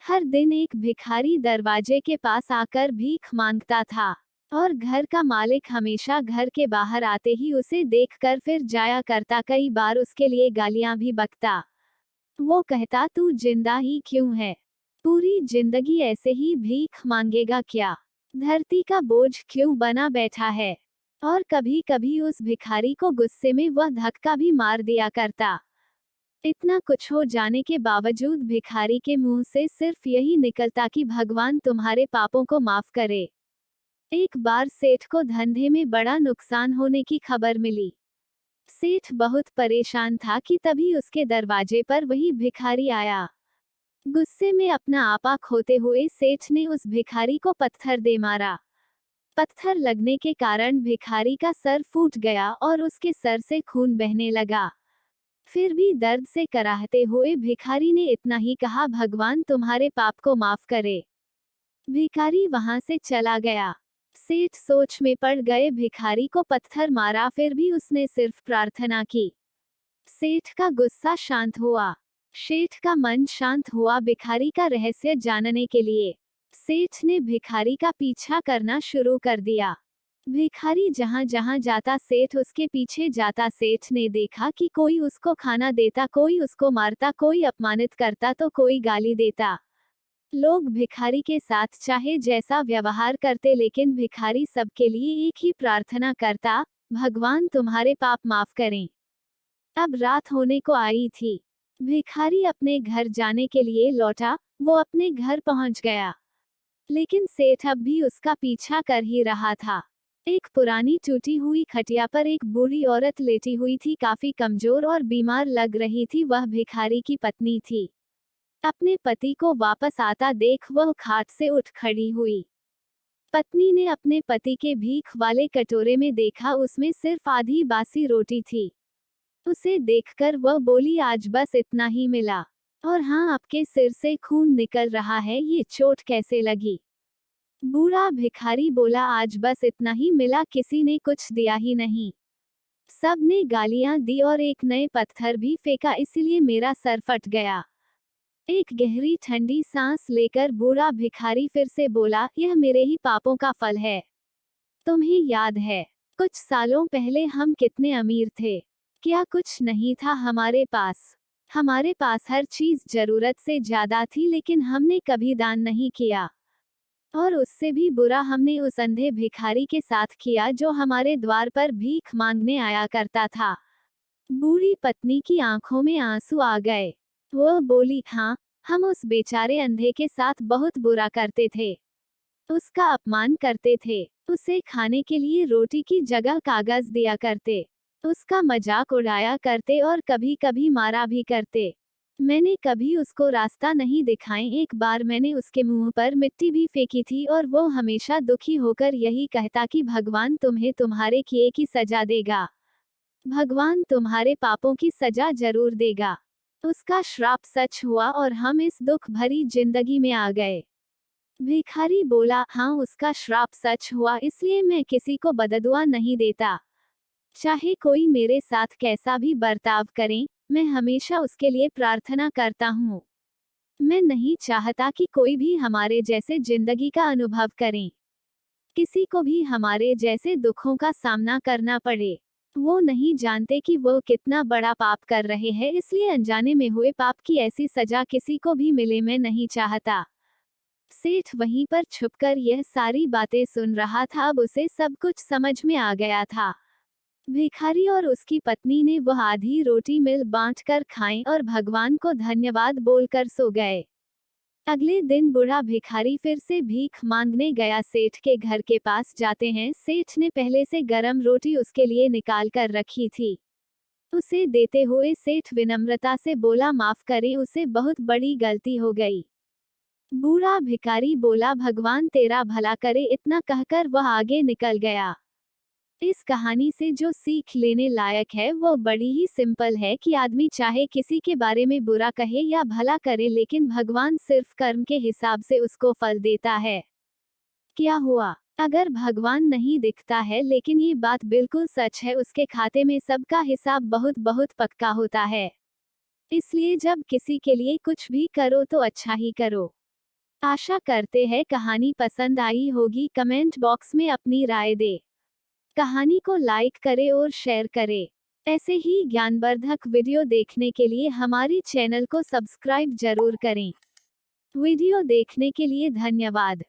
हर दिन एक भिखारी दरवाजे के पास आकर भीख मांगता था और घर का मालिक हमेशा घर के बाहर आते ही उसे देखकर फिर जाया करता, कई बार उसके लिए गालियां भी बकता। वो कहता, तू जिंदा ही क्यों है? पूरी जिंदगी ऐसे ही भीख मांगेगा क्या? धरती का बोझ क्यों बना बैठा है? और कभी कभी उस भिखारी को गुस्से में वह धक्का भी मार दिया करता। इतना कुछ हो जाने के बावजूद भिखारी के मुंह से सिर्फ यही निकलता कि भगवान तुम्हारे पापों को माफ करे। एक बार सेठ को धंधे में बड़ा नुकसान होने की खबर मिली। सेठ बहुत परेशान था कि तभी उसके दरवाजे पर वही भिखारी आया। गुस्से में अपना आपा खोते हुए सेठ ने उस भिखारी को पत्थर दे मारा। पत्थर लगने के कारण भिखारी का सर फूट गया और उसके सर से खून बहने लगा। फिर भी दर्द से कराहते हुए भिखारी ने इतना ही कहा, भगवान तुम्हारे पाप को माफ करे। भिखारी वहां से चला गया। सेठ सोच में पड़ गए, भिखारी को पत्थर मारा फिर भी उसने सिर्फ प्रार्थना की। सेठ का गुस्सा शांत हुआ। सेठ का मन शांत हुआ भिखारी का रहस्य जानने के लिए। सेठ ने भिखारी का पीछा करना शुरू कर दिया। भिखारी जहां जहां जाता सेठ उसके पीछे जाता। सेठ ने देखा कि कोई उसको खाना देता, कोई उसको मारता, कोई अपमानित करता तो कोई गाली देता। लोग भिखारी के साथ चाहे जैसा व्यवहार करते, लेकिन भिखारी सबके लिए एक ही प्रार्थना करता, भगवान तुम्हारे पाप माफ करें। अब रात होने को आई थी। भिखारी अपने घर जाने के लिए लौटा। वो अपने घर पहुंच गया, लेकिन सेठ अब भी उसका पीछा कर ही रहा था। एक पुरानी टूटी हुई खटिया पर एक बूढ़ी औरत लेटी हुई थी, काफी कमजोर और बीमार लग रही थी। वह भिखारी की पत्नी थी। अपने पति को वापस आता देख वह खाट से उठ खड़ी हुई। पत्नी ने अपने पति के भीख वाले कटोरे में देखा, उसमें सिर्फ आधी बासी रोटी थी। उसे देखकर वह बोली, आज बस इतना ही मिला। और हाँ, आपके सिर से खून निकल रहा है, ये चोट कैसे लगी? बूढ़ा भिखारी बोला, आज बस इतना ही मिला, किसी ने कुछ दिया ही नहीं। सब ने गालियां दी और एक नए पत्थर भी फेंका, इसलिए मेरा सर फट गया। एक गहरी ठंडी सांस लेकर बूढ़ा भिखारी फिर से बोला, यह मेरे ही पापों का फल है। तुम्हें याद है, कुछ सालों पहले हम कितने अमीर थे? क्या कुछ नहीं था हमारे पास? हमारे पास हर चीज जरूरत से ज्यादा थी, लेकिन हमने कभी दान नहीं किया। और उससे भी बुरा हमने उस अंधे भिखारी के साथ किया जो हमारे द्वार पर भीख मांगने आया करता था। बूढ़ी पत्नी की आंखों में आंसू आ गए। वह बोली, हाँ, हम उस बेचारे अंधे के साथ बहुत बुरा करते थे। उसका अपमान करते थे। उसे खाने के लिए रोटी की जगह कागज दिया करते। उसका मजाक उड़ाया करते और कभी कभी मारा भी करते। मैंने कभी उसको रास्ता नहीं दिखाए। एक बार मैंने उसके मुंह पर मिट्टी भी फेंकी थी और वो हमेशा दुखी होकर यही कहता कि भगवान तुम्हें तुम्हारे किए की सजा देगा। भगवान तुम्हारे पापों की सजा जरूर देगा। उसका श्राप सच हुआ और हम इस दुख भरी जिंदगी में आ गए। भिखारी बोला, हाँ, उसका श्राप सच हुआ, इसलिए मैं किसी को बददुआ नहीं देता। चाहे कोई मेरे साथ कैसा भी बर्ताव करे, मैं हमेशा उसके लिए प्रार्थना करता हूँ। मैं नहीं चाहता कि कोई भी हमारे जैसे जिंदगी का अनुभव करे, किसी को भी हमारे जैसे दुखों का सामना करना पड़े। वो नहीं जानते कि वो कितना बड़ा पाप कर रहे हैं, इसलिए अनजाने में हुए पाप की ऐसी सजा किसी को भी मिले, मैं नहीं चाहता। सेठ वहीं पर छुपकर यह सारी बातें सुन रहा था। अब उसे सब कुछ समझ में आ गया था। भिखारी और उसकी पत्नी ने वह आधी रोटी मिल बांटकर खाई और भगवान को धन्यवाद बोलकर सो गए। अगले दिन बूढ़ा भिखारी फिर से भीख मांगने गया। सेठ के घर के पास जाते हैं। सेठ ने पहले से गरम रोटी उसके लिए निकाल कर रखी थी। उसे देते हुए सेठ विनम्रता से बोला, माफ करें, उसे बहुत बड़ी गलती हो गई। बूढ़ा भिखारी बोला, भगवान तेरा भला करे। इतना कहकर वह आगे निकल गया। इस कहानी से जो सीख लेने लायक है वो बड़ी ही सिंपल है कि आदमी चाहे किसी के बारे में बुरा कहे या भला करे, लेकिन भगवान सिर्फ कर्म के हिसाब से उसको फल देता है। क्या हुआ अगर भगवान नहीं दिखता है, लेकिन ये बात बिल्कुल सच है, उसके खाते में सबका हिसाब बहुत बहुत पक्का होता है। इसलिए जब किसी के लिए कुछ भी करो तो अच्छा ही करो। आशा करते हैं कहानी पसंद आई होगी। कमेंट बॉक्स में अपनी राय दे। कहानी को लाइक करें और शेयर करें। ऐसे ही ज्ञानवर्धक वीडियो देखने के लिए हमारी चैनल को सब्सक्राइब जरूर करें। वीडियो देखने के लिए धन्यवाद।